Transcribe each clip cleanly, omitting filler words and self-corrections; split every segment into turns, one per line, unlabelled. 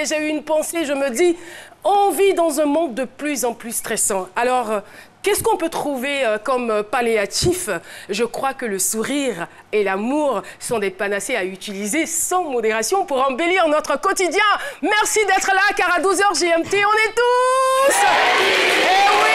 j'ai eu une pensée, je me dis, on vit dans un monde de plus en plus stressant. Alors, qu'est-ce qu'on peut trouver comme palliatif? Je crois que le sourire et l'amour sont des panacées à utiliser sans modération pour embellir notre quotidien. Merci d'être là, car à 12h GMT, on est tous... Eh oui!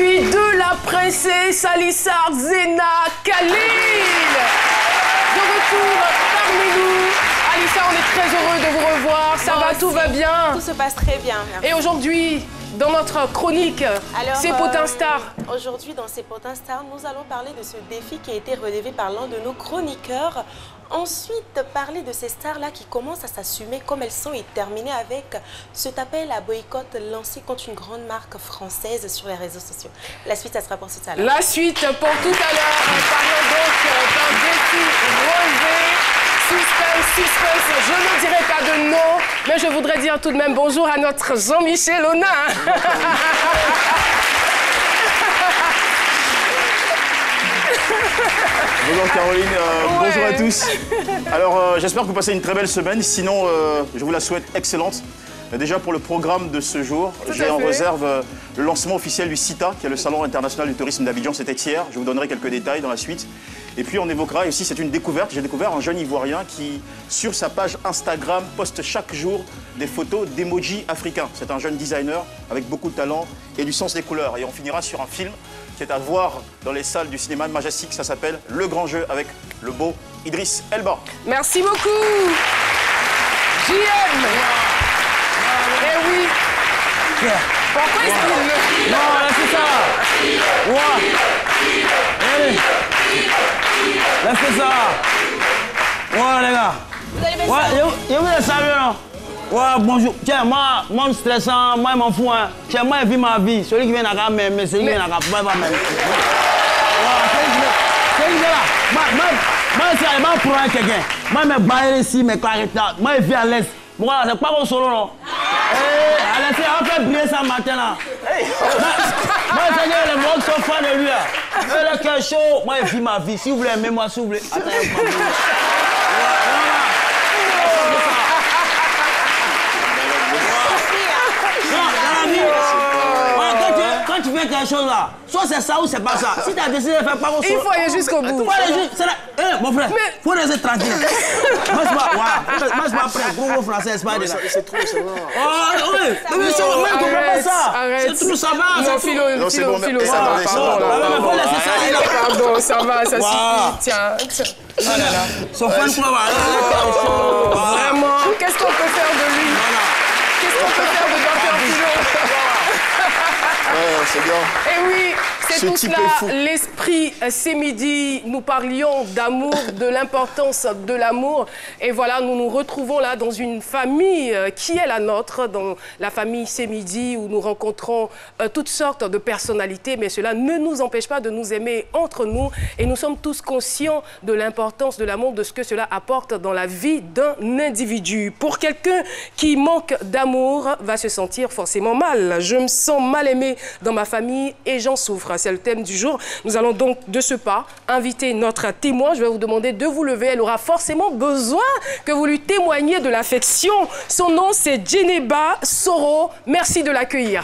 De la princesse Alissa Zena Khalil. De retour parmi nous. Alissa, on est très heureux de vous revoir. Ça va, tout va bien?
Tout se passe très bien. Merci.
Et aujourd'hui, dans notre chronique, C'est Potin Star.
Aujourd'hui, dans C'est Potin Star, nous allons parler de ce défi qui a été relevé par l'un de nos chroniqueurs. Ensuite, parler de ces stars-là qui commencent à s'assumer comme elles sont et terminer avec cet appel à boycott lancé contre une grande marque française sur les réseaux sociaux. La suite, ça sera pour tout à l'heure.
La suite pour tout à l'heure. Parlons donc d'un défi relevé. Suspense, je ne dirai pas de nom, mais je voudrais dire tout de même bonjour à notre Jean-Michel Onin.
Bonjour Caroline, bonjour à tous. Alors j'espère que vous passez une très belle semaine, sinon je vous la souhaite excellente. Déjà pour le programme de ce jour, j'ai en réserve le lancement officiel du CITA, qui est le Salon international du tourisme d'Abidjan, c'était hier. Je vous donnerai quelques détails dans la suite. Et puis on évoquera aussi, c'est une découverte, j'ai découvert un jeune Ivoirien qui, sur sa page Instagram, poste chaque jour des photos d'emojis africains. C'est un jeune designer avec beaucoup de talent et du sens des couleurs. Et on finira sur un film qui est à voir dans les salles du cinéma Majestic, ça s'appelle Le Grand Jeu avec le beau Idriss Elba.
Merci beaucoup. JM. Eh oui. Pourquoi est-ce qu'il le...
Non, là c'est ça. Ouais. Allez. Là c'est ça. Ouais les gars.
Vous allez bien?
Ouais, je vous ai salué non. Ouais, bonjour. Tiens, moi, je stressant, moi, je m'en fous. Hein. Tiens, moi, je vis ma vie. Celui qui vient à m'aimer, celui qui vient à m'aimer. Ouais, celui qui vient là. Moi, je suis allé pour quelqu'un. Moi, je me barre ici, mais caractère. Moi, je vis à l'est. Voilà, c'est pas mon solo, non. Allez, on va faire briller ça matin, là. Moi, je sais que les gens sont fans de lui, là. Le cœur chaud, moi, je vis ma vie. Si vous voulez aimer moi, si vous voulez. Attendez, quand tu fais quelque chose là, soit c'est ça ou c'est pas ça. Si tu as décidé de faire pas mon solo,
il faut aller jusqu'au bout.
Mon frère, il faut rester tranquille. Moi, je ne pas prêt. Gros français, c'est pas de là.
C'est trop, c'est vrai.
Oh, oui, mais c'est vrai, on comprend pas ça. C'est tout, ça va.
Non, Philo, ça va. Pardon, ça va, ça suffit. Tiens.
Oh là là. Son fan club,
vraiment, qu'est-ce qu'on peut faire de lui? Qu'est-ce qu'on peut faire de Dr Philo?
Ouais, c'est bien.
Eh oui, c'est tout cela, l'esprit. C'est midi, nous parlions d'amour, de l'importance de l'amour. Et voilà, nous nous retrouvons là dans une famille qui est la nôtre, dans la famille C'est midi, où nous rencontrons toutes sortes de personnalités. Mais cela ne nous empêche pas de nous aimer entre nous. Et nous sommes tous conscients de l'importance de l'amour, de ce que cela apporte dans la vie d'un individu. Pour quelqu'un qui manque d'amour, va se sentir forcément mal. Je me sens mal aimé dans ma famille et j'en souffre. C'est le thème du jour. Nous allons donc de ce pas inviter notre témoin. Je vais vous demander de vous lever. Elle aura forcément besoin que vous lui témoigniez de l'affection. Son nom, c'est Djeneba Soro. Merci de l'accueillir.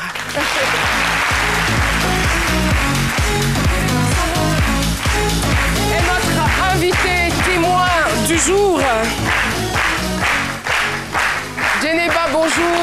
Et notre invité témoin du jour, Djeneba, bonjour.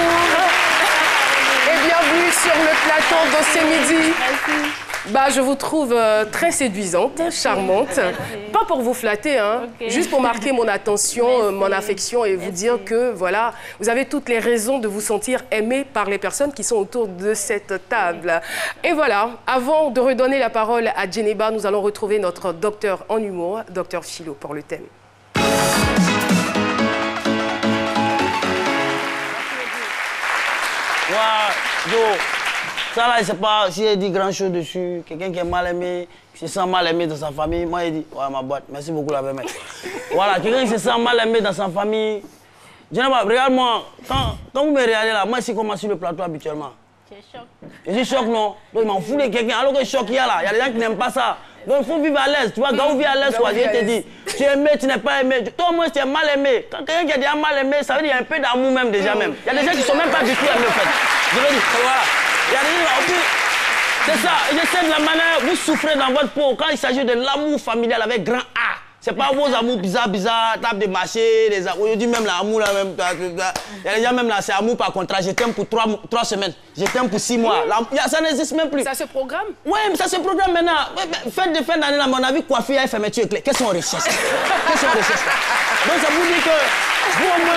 Et bienvenue sur le plateau de C'est midi.
Merci.
Bah, je vous trouve très séduisante, charmante.
Merci.
Pas pour vous flatter, hein,
Okay.
juste pour marquer mon attention, mon affection et vous
Merci.
dire que voilà, vous avez toutes les raisons de vous sentir aimé par les personnes qui sont autour de cette table. Et voilà, avant de redonner la parole à Djeneba, nous allons retrouver notre docteur en humour, docteur Philo, pour le thème.
Ça là, je sais pas si elle dit grand chose dessus. Quelqu'un qui est mal aimé, qui se sent mal aimé dans sa famille. Moi, il dit, ouais, ma boîte, merci beaucoup la mec. Voilà, quelqu'un qui se sent mal aimé dans sa famille. regarde-moi, quand vous me regardez là, moi, c'est comment sur le plateau habituellement.
Tu es choc.
Je suis choc, non? Donc, il m'en fout de quelqu'un. Alors que le choc, il y a là. Il y a des gens qui n'aiment pas ça. Donc, il faut vivre à l'aise. Tu vois, quand vous vivez à l'aise, je te dis, tu es aimé, tu n'es pas aimé. Toi, au moins, tu es mal aimé. Quand quelqu'un qui est déjà mal aimé, ça veut dire qu'il y a un peu d'amour même, déjà même. Il y a des gens qui ne sont même pas du tout aimés, en fait. Je veux dire, voilà. Il y a des gens, c'est ça. Et je sais de la manière, vous souffrez dans votre peau quand il s'agit de l'amour familial avec grand A. C'est pas vos amours bizarres, tape de marché, les amours. Je dis même l'amour là, même. Il y a des gens même là, c'est amour par contrat. Je t'aime pour 3 semaines. Je t'aime pour 6 mois. Ça n'existe même plus.
Ça se programme?
Oui, mais ça se programme maintenant. Fête de fin d'année, là, on a vu coiffure et fermeture éclair. Qu'est-ce qu'on recherche? Qu'est-ce qu'on recherche? Donc ça vous dit que vous au moins.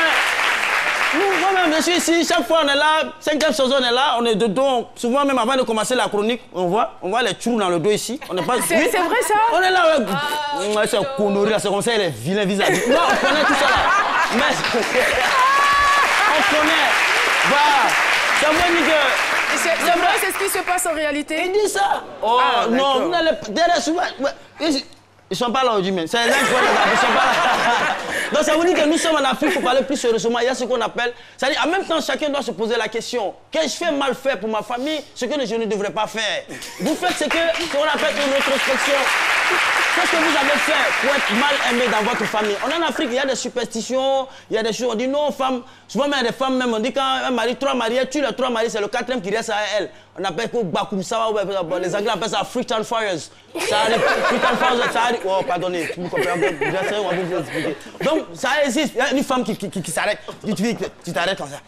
Moi-même, je suis ici, chaque fois on est là, 5e saison on est là, on est de dos. Souvent même avant de commencer la chronique, on voit les trous dans le dos ici. On n'est pas.
C'est vrai ça?
On est là, c'est connerie là, c'est comme ça, il est vilain vis-à-vis. Non, on connaît tout ça là. Mais on connaît. Voilà. Ça veut dire que.
C'est vrai, c'est ce qui se passe en réalité.
Il dit ça. Oh non, vous n'allez derrière souvent. Ils sont pas là aujourd'hui, mais c'est les gens qui font les affaires, ils sont pas là. Donc ça vous dit que nous sommes en Afrique pour parler plus sérieusement. Il y a ce qu'on appelle, c'est-à-dire en même temps chacun doit se poser la question, qu'ai-je fait mal faire pour ma famille, ce que je ne devrais pas faire. Vous faites ce qu'on appelle une introspection. Qu'est-ce que vous avez fait pour être mal aimé dans votre famille? On est en Afrique, il y a des superstitions, il y a des choses, on dit non aux femmes. Souvent même des femmes même, on dit quand un mari, 3 mariés, tue les 3 mariés, c'est le 4e qui reste à elle. On appelle ça Bakumsawa, les Anglais appellent ça Freetown Fires. Ça arrive, Freetown Fires, ça arrive. Oh, pardonnez, tu me comprends, on va vous expliquer. Donc, ça existe. Il y a une femme qui s'arrête, tu t'arrêtes comme ça.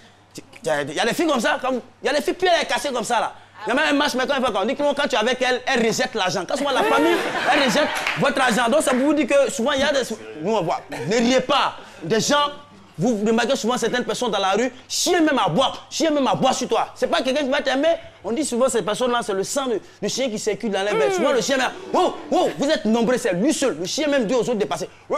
Il y a des filles comme ça, il y a des filles puis elle est cassée comme ça là. Il y a même un match, mais quand on dit que quand tu es avec elle, elle rejette l'argent. Quand souvent la famille, elle rejette votre argent. Donc ça vous dit que souvent il y a des. Nous on voit, ne riez pas. Des gens. Vous remarquez souvent certaines personnes dans la rue, chien même à boire sur toi. C'est pas quelqu'un qui va t'aimer. On dit souvent ces personnes-là, c'est le sang du chien qui circule dans les veines. Souvent le chien même, oh, vous êtes nombreux, c'est lui seul. Le chien même dit aux autres de passer. C'est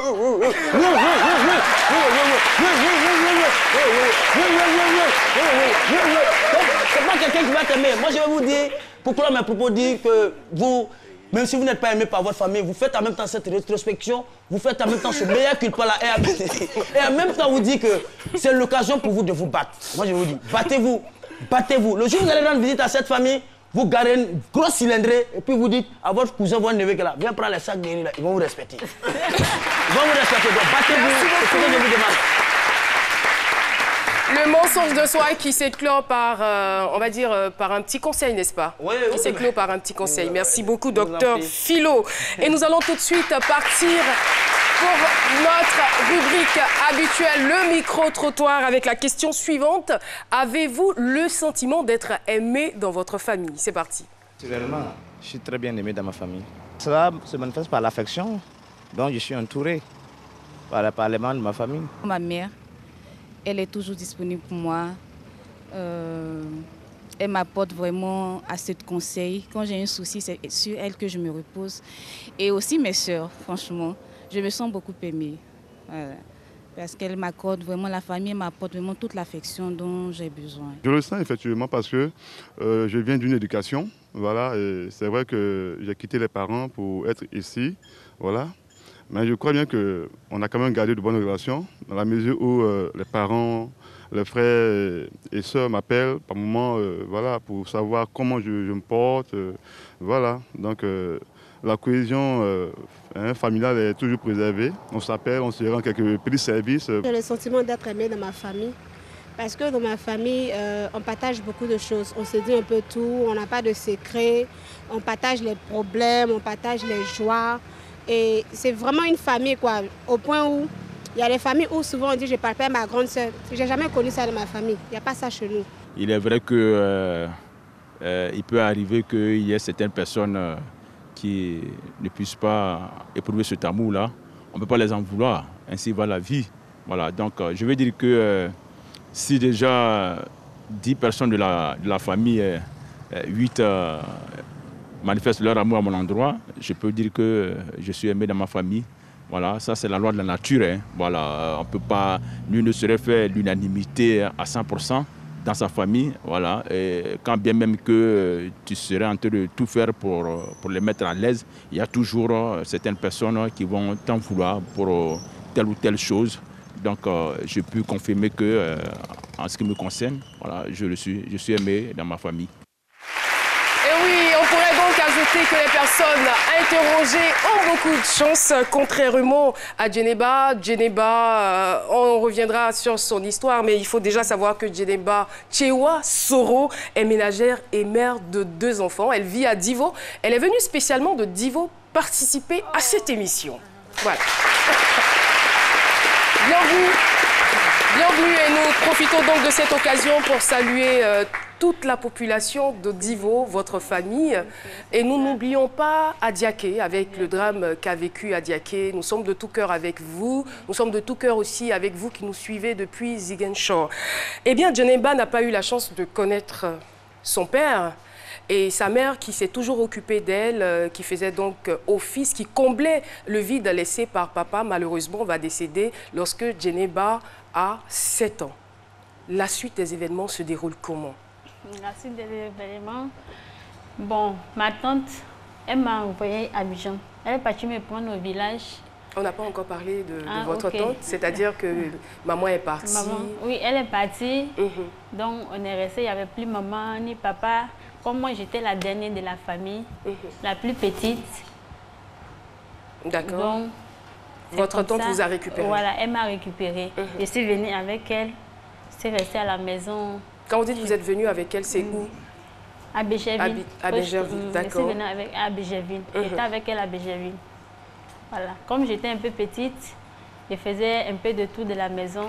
pas quelqu'un qui va t'aimer. Moi je vais vous dire, pourquoi mes propos disent que vous. Même si vous n'êtes pas aimé par votre famille, vous faites en même temps cette rétrospection, vous faites en même temps ce meilleur culpa là, et en même temps vous dites que c'est l'occasion pour vous de vous battre. Moi je vous dis, battez-vous, battez-vous. Le jour où vous allez rendre visite à cette famille, vous garez une grosse cylindrée et puis vous dites à votre cousin, votre neveu qui est là, viens prendre les sacs de riz là, ils vont vous respecter. Ils vont vous respecter, donc battez-vous, c'est ce que je vous demande.
Le mensonge de soi qui s'éclore par, on va dire, par un petit conseil, n'est-ce pas?
Oui.
Qui s'éclore par un petit conseil. Merci beaucoup, docteur Philo. Et nous allons tout de suite partir pour notre rubrique habituelle, le micro-trottoir, avec la question suivante. Avez-vous le sentiment d'être aimé dans votre famille? C'est parti.
Naturellement, je suis très bien aimé dans ma famille. Cela se manifeste par l'affection dont je suis entouré par les membres de ma famille.
Ma mère, elle est toujours disponible pour moi. Elle m'apporte vraiment assez de conseils. Quand j'ai un souci, c'est sur elle que je me repose. Et aussi mes sœurs, franchement. Je me sens beaucoup aimée. Voilà. Parce qu'elle m'accorde vraiment, la famille m'apporte vraiment toute l'affection dont j'ai besoin. Je
le sens effectivement parce que je viens d'une éducation. Voilà, c'est vrai que j'ai quitté les parents pour être ici. Voilà. Mais je crois bien qu'on a quand même gardé de bonnes relations, dans la mesure où les parents, les frères et sœurs m'appellent par moment voilà, pour savoir comment je me porte. Voilà, donc la cohésion familiale est toujours préservée. On s'appelle, on se rend quelques petits services.
J'ai le sentiment d'être aimé dans ma famille. Parce que dans ma famille, on partage beaucoup de choses. On se dit un peu tout, on n'a pas de secrets, on partage les problèmes, on partage les joies. Et c'est vraiment une famille, quoi, au point où il y a des familles où souvent on dit je parle pas à ma grande sœur. Je n'ai jamais connu ça dans ma famille. Il n'y a pas ça chez nous.
Il est vrai que il peut arriver qu'il y ait certaines personnes qui ne puissent pas éprouver cet amour-là. On ne peut pas les en vouloir. Ainsi va la vie. Voilà. Donc je veux dire que si déjà 10 personnes de la famille, 8 manifestent leur amour à mon endroit, je peux dire que je suis aimé dans ma famille. Voilà, ça c'est la loi de la nature. Hein. Voilà, on peut pas, nul ne saurait faire l'unanimité à 100% dans sa famille. Voilà, et quand bien même que tu serais en train de tout faire pour les mettre à l'aise, il y a toujours certaines personnes qui vont t'en vouloir pour telle ou telle chose. Donc, je peux confirmer que, en ce qui me concerne, voilà, je suis aimé dans ma famille.
Et oui, on pourrait donc ajouter que les personnes interrogées ont beaucoup de chance, contrairement à Djeneba. Djeneba, on reviendra sur son histoire, mais il faut déjà savoir que Djeneba Tchewa Soro est ménagère et mère de 2 enfants. Elle vit à Divo. Elle est venue spécialement de Divo participer à cette émission. Voilà. Bienvenue et nous profitons donc de cette occasion pour saluer toute la population de Divo, votre famille. Et nous n'oublions pas Adiaké, avec le drame qu'a vécu Adiaké. Nous sommes de tout cœur avec vous. Nous sommes de tout cœur aussi avec vous qui nous suivez depuis Ziguinchor. Eh bien, Djeneba n'a pas eu la chance de connaître son père. Et sa mère qui s'est toujours occupée d'elle, qui faisait donc office, qui comblait le vide laissé par papa, malheureusement, va décéder lorsque Djeneba a 7 ans. La suite des événements se déroule comment?
La suite des événements, bon, ma tante, elle m'a envoyé à Abidjan. Elle est partie me prendre au village.
On n'a pas encore parlé de votre tante, c'est-à-dire que maman est partie.
Oui, elle est partie, donc on est resté, il n'y avait plus maman ni papa. Comme moi, j'étais la dernière de la famille, la plus petite.
D'accord. Votre tante vous a récupéré?
Voilà, elle m'a récupérée. Je suis venue avec elle, je suis restée à la maison.
Quand vous dites que vous êtes venue avec elle, c'est où?
À Bécherville.
À Bécherville, d'accord.
Je suis venue à Bécherville. J'étais avec elle à Bécherville. Voilà. Comme j'étais un peu petite, je faisais un peu de tout de la maison.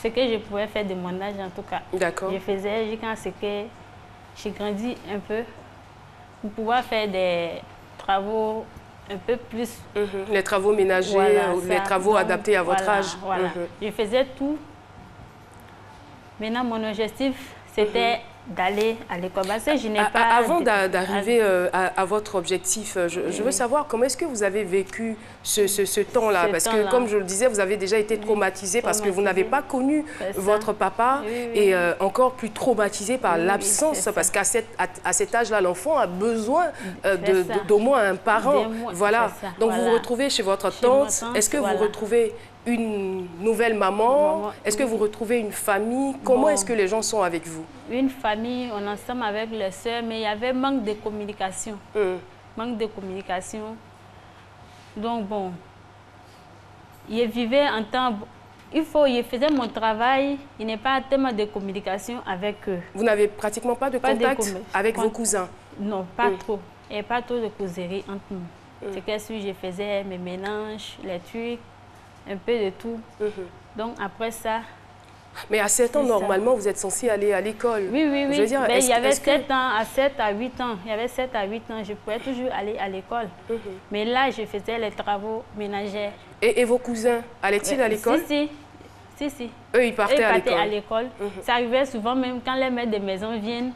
Ce que je pouvais faire de mon âge, en tout cas.
D'accord.
Je faisais jusqu'à ce que j'ai grandi un peu pour pouvoir faire des travaux un peu plus.
Les travaux ménagers,
voilà,
ou les travaux adaptés à votre âge.
Voilà. Je faisais tout. Maintenant, mon objectif, c'était d'aller à l'école.
Avant d'arriver à votre objectif, je veux savoir comment est-ce que vous avez vécu ce temps-là? Parce que, comme je le disais, vous avez déjà été traumatisé parce que vous n'avez pas connu votre papa et encore plus traumatisé par l'absence. Parce qu'à cet âge-là, l'enfant a besoin d'au moins un parent. Voilà. Donc, vous vous retrouvez chez votre tante. Est-ce que vous retrouvez une nouvelle maman? Est-ce que vous retrouvez une famille? Comment est-ce que les gens sont avec vous?
Une famille, on est ensemble avec les sœurs, mais il y avait manque de communication. Manque de communication. Donc bon, je vivais en temps... Je faisais mon travail, il n'y a pas tellement de communication avec eux.
Vous n'avez pratiquement pas de contact avec vos cousins?
Non, pas trop. Il n'y a pas trop de causerie entre nous. C'est que si je faisais mes mélanges, les trucs, un peu de tout. Donc après ça...
Mais à 7 ans, normalement, vous êtes censé aller à l'école.
Oui, oui, oui.
Je veux dire,
il y avait 7 ans, à 7 à 8 ans. Il y avait 7 à 8 ans, je pouvais toujours aller à l'école. Mais là, je faisais les travaux ménagers.
Et vos cousins, allaient-ils à l'école?
Si.
Eux, ils partaient
à l'école. Ça arrivait souvent, même quand les maîtres de maison viennent,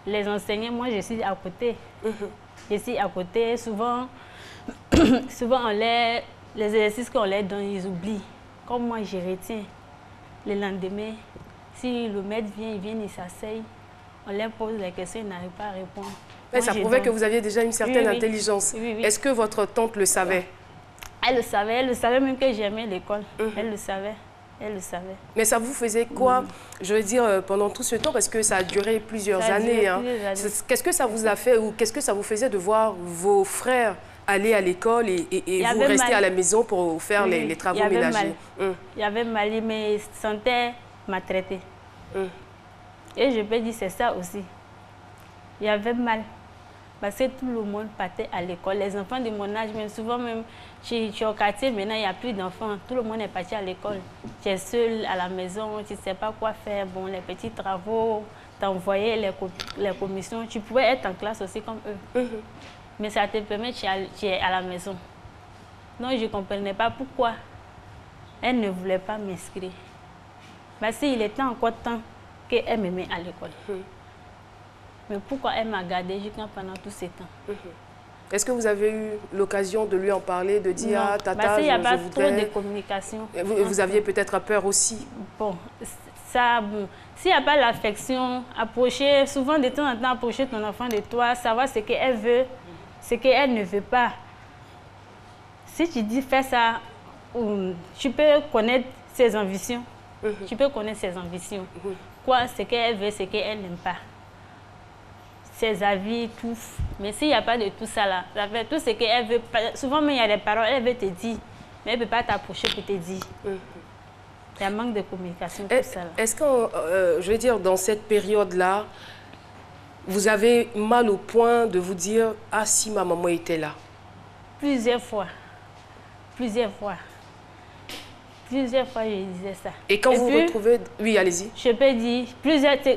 les enseignants, moi, je suis à côté. Je suis à côté. Souvent les exercices qu'on leur donne, ils oublient. Comme moi, je retiens. Le lendemain, si le maître vient, il s'asseye, on leur pose les questions, ils n'arrivent pas à répondre.
Mais ça prouvait que vous aviez déjà une certaine intelligence. Est-ce que votre tante le savait?
Elle le savait même que j'aimais l'école. Elle le savait.
Mais ça vous faisait quoi, je veux dire, pendant tout ce temps? Parce que ça a duré plusieurs années. Qu'est-ce que ça vous a fait ou qu'est-ce que ça vous faisait de voir vos frères aller à l'école et vous rester à la maison pour faire les travaux ménagers?
Il y avait mal, mais il se sentait maltraité. Et je peux dire c'est ça aussi. Il y avait mal. Parce que tout le monde partait à l'école. Les enfants de mon âge, même souvent même, je suis au quartier, maintenant il n'y a plus d'enfants. Tout le monde est parti à l'école. Tu es seule à la maison, tu ne sais pas quoi faire. Bon, les petits travaux, t'envoyais les commissions. Tu pouvais être en classe aussi comme eux. Mais ça te permet, tu es à la maison. Donc, je ne comprenais pas pourquoi elle ne voulait pas m'inscrire. Parce qu'il était encore temps qu'elle me met à l'école. Mais pourquoi elle m'a gardée pendant tous ces temps?
Est-ce que vous avez eu l'occasion de lui en parler, de dire
non,
ah, tata,
il n'y a pas
je
trop de communication.
Vous aviez peut-être peur aussi?
Bon, ça, bon. S'il n'y a pas l'affection, approcher, souvent de temps en temps, approcher ton enfant de toi, savoir ce qu'elle veut, ce qu'elle ne veut pas. Si tu dis fais ça, tu peux connaître ses ambitions. Tu peux connaître ses ambitions. Quoi, ce qu'elle veut, ce qu'elle n'aime pas. Ses avis, tout. Mais s'il n'y a pas de tout ça là, ça fait tout ce qu'elle veut. Souvent, même il y a des paroles, elle veut te dire, mais elle ne peut pas t'approcher pour te dire. Il y a un manque de communication, tout ça là.
Est-ce que, je veux dire, dans cette période-là, vous avez mal au point de vous dire « Ah, si ma maman était là ».
Plusieurs fois. Plusieurs fois. Plusieurs fois, je disais ça.
Et quand vous vous retrouvez... Oui, allez-y.
Je peux dire,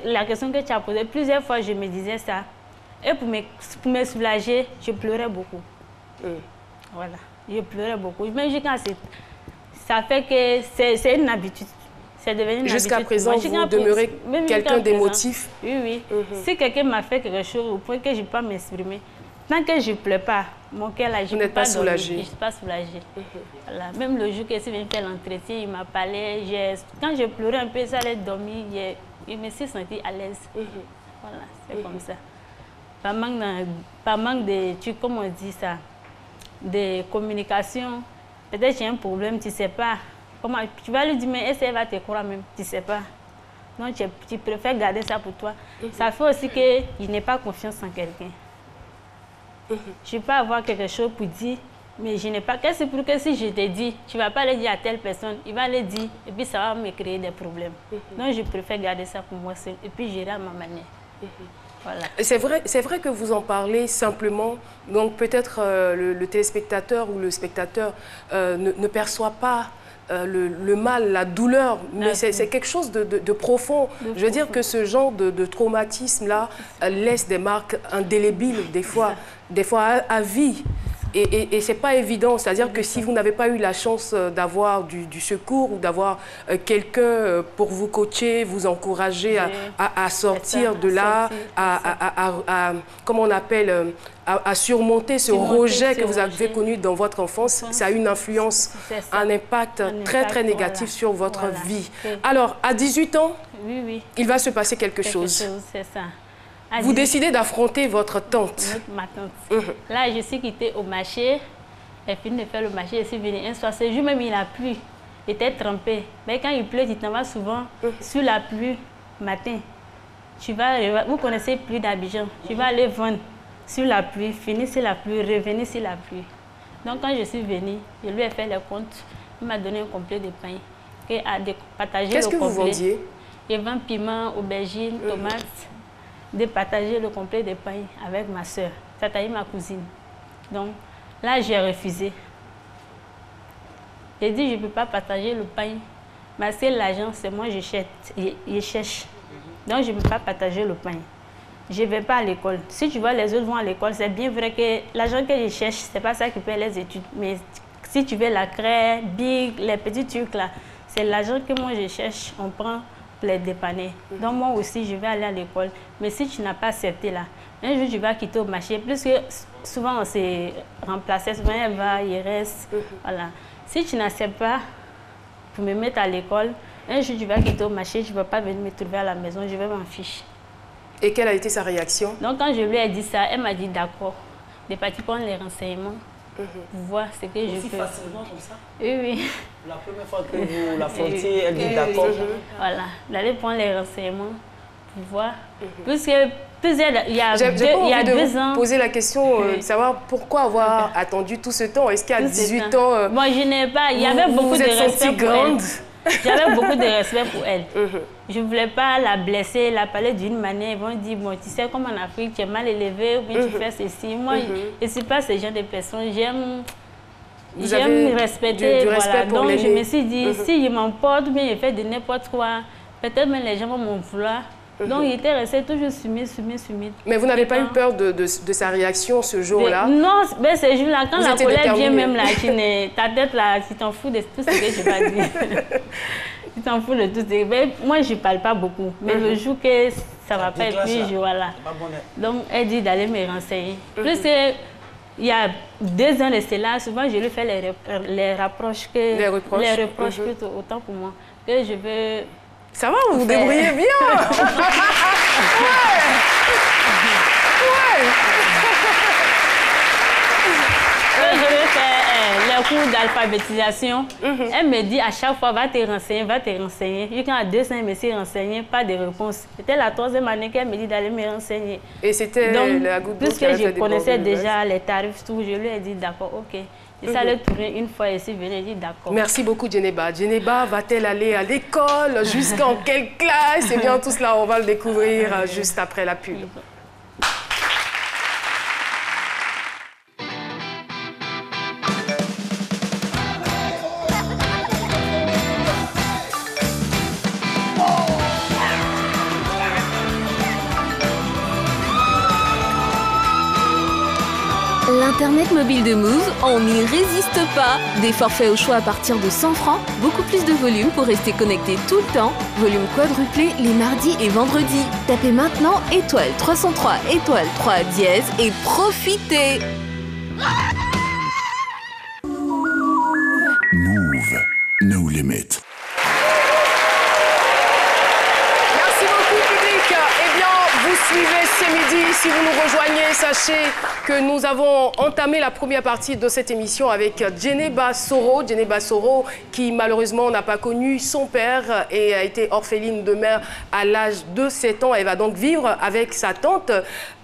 la question que tu as posée, plusieurs fois, je me disais ça. Et pour me soulager, je pleurais beaucoup. Voilà, je pleurais beaucoup. Même quand ça fait que c'est une habitude. C'est devenu une habitude.
Jusqu'à présent, vous demeurez quelqu'un d'émotif.
Oui, oui. Si quelqu'un m'a fait quelque chose au point que je ne peux pas m'exprimer, tant que je ne pleure pas, mon cœur là, je ne peux pas dormir. Je ne suis pas soulagée. Voilà. Même le jour que je viens faire l'entretien, il m'a parlé. Quand je pleurais un peu, ça allait dormir. Je me suis sentie à l'aise. Voilà, c'est comme ça. Par manque de, comment on dit ça, de communication. Peut-être j'ai un problème, tu ne sais pas. Comment, tu vas lui dire, mais est-ce qu'elle va te croire même? Tu ne sais pas. Donc tu préfères garder ça pour toi. Ça fait aussi qu'il n'ait pas confiance en quelqu'un. Je peux avoir quelque chose pour dire, mais je n'ai pas. Qu'est-ce pour que si je te dis, tu ne vas pas le dire à telle personne, il va le dire, et puis ça va me créer des problèmes. Donc je préfère garder ça pour moi seul, et puis gérer à ma manière. Voilà.
C'est vrai que vous en parlez simplement, donc peut-être le téléspectateur ou le spectateur ne perçoit pas le mal, la douleur, mais c'est quelque chose de profond. Je veux dire que ce genre de traumatisme-là laisse des marques indélébiles, des fois à vie. Et ce n'est pas évident, c'est-à-dire que si vous n'avez pas eu la chance d'avoir du secours ou d'avoir quelqu'un pour vous coacher, vous encourager à sortir de là, comment on appelle, à surmonter ce rejet que vous avez connu dans votre enfance, ça a une influence, un impact très négatif sur votre vie. Alors, à 18 ans, il va se passer quelque chose.
C'est ça.
Vous décidez d'affronter votre tante.
Ma tante. Là, je suis quittée au marché. Elle finit de faire le marché. Je suis venue un soir. Ce jour même, il a plu. Il était trempé. Mais quand il pleut, tu t'en vas souvent sur la pluie matin. Vous connaissez pluie d'Abidjan. Tu vas aller vendre sur la pluie, finir sur la pluie, revenir sur la pluie. Donc, quand je suis venue, je lui ai fait les comptes. Il m'a donné un complet de pain.
Qu'est-ce que vous vendiez?
Je vends piment, aubergine, tomates. De partager le complet de pain avec ma soeur, c'est-à-dire ma cousine. Donc là, j'ai refusé. J'ai dit, je ne peux pas partager le pain, parce que l'argent, c'est moi, je cherche. Donc, je ne peux pas partager le pain. Je ne vais pas à l'école. Si tu vois, les autres vont à l'école, c'est bien vrai que l'argent que je cherche, ce n'est pas ça qui paie les études. Mais si tu veux la craie, big, les petits trucs là, c'est l'argent que moi, je cherche, on prend les dépanner. Donc moi aussi, je vais aller à l'école. Mais si tu n'as pas accepté là, un jour, tu vas quitter au marché. Plus que souvent, on s'est remplacé. Souvent, elle va, il reste. Voilà. Si tu n'acceptes pas pour me mettre à l'école, un jour, tu vas quitter au marché. Tu ne vas pas venir me trouver à la maison. Je vais m'en ficher.
Et quelle a été sa réaction? Donc,
quand je lui ai dit ça, elle m'a dit d'accord. De partir prendre les renseignements. Pour voir ce que je fais.
Facilement comme ça?
Oui, oui.
La première fois que vous l'affrontiez, elle dit d'accord.
Voilà, d'aller prendre les renseignements pour voir. Puisque il y a 2 ans...
poser la question de savoir pourquoi avoir attendu tout ce temps. Est-ce qu'à 18 ans...
Moi, je n'ai pas... Il y avait beaucoup de respect pour elle. J'avais beaucoup de respect pour elle. Je ne voulais pas la blesser, la parler d'une manière. Ils vont dire, bon, tu sais, comme en Afrique, tu es mal élevé ou bien tu fais ceci. Moi, je ne suis pas ce genre de personne. J'aime respecter.
Du respect pour
donc,
l'aîné.
je me suis dit, si je m'emporte ou bien je fais de n'importe quoi, peut-être même les gens vont m'en vouloir. Donc, il était resté toujours sumé.
Mais vous n'avez pas eu peur de sa réaction ce jour-là?
Non, mais ce jour-là, quand la colère vient même là, ta tête là, tu t'en fous de tout ce que je vais dire. Tu t'en fous de tout ce que... Moi, je ne parle pas beaucoup. Mais le jour que ça ne va pas, et puis je voilà. Donc, elle dit d'aller me renseigner. Plus il y a 2 ans de cela, souvent, je lui fais les reproches plutôt, autant pour moi. Que je veux...
Ça va, vous vous débrouillez bien.
Je vais faire les cours d'alphabétisation. Elle me dit à chaque fois, va te renseigner, va te renseigner. Jusqu'à 2 ans, elle me s'est renseignée, pas de réponse. C'était la 3e année qu'elle me dit d'aller me renseigner.
Et c'était la goutte d'eau.
Puisque je connaissais déjà les tarifs, tout, je lui ai dit d'accord, ok. Et ça allait tourner une fois et si venait dit d'accord.
Merci beaucoup, Djeneba. Djeneba va-t-elle aller à l'école? Jusqu'en quelle classe? Eh bien, tout cela, on va le découvrir juste après la pub.
L'Internet mobile de Move, on n'y résiste pas. Des forfaits au choix à partir de 100 francs, beaucoup plus de volume pour rester connecté tout le temps. Volume quadruplé les mardis et vendredis. Tapez maintenant étoile 303 étoile 3 dièse et profitez.
Move, no limit.
Merci beaucoup, public. Eh bien, vous suivez C'est Midi. Si vous nous rejoignez, sachez que nous avons entamé la première partie de cette émission avec Djeneba Soro. Djeneba Soro qui malheureusement n'a pas connu son père et a été orpheline de mère à l'âge de 7 ans. Elle va donc vivre avec sa tante.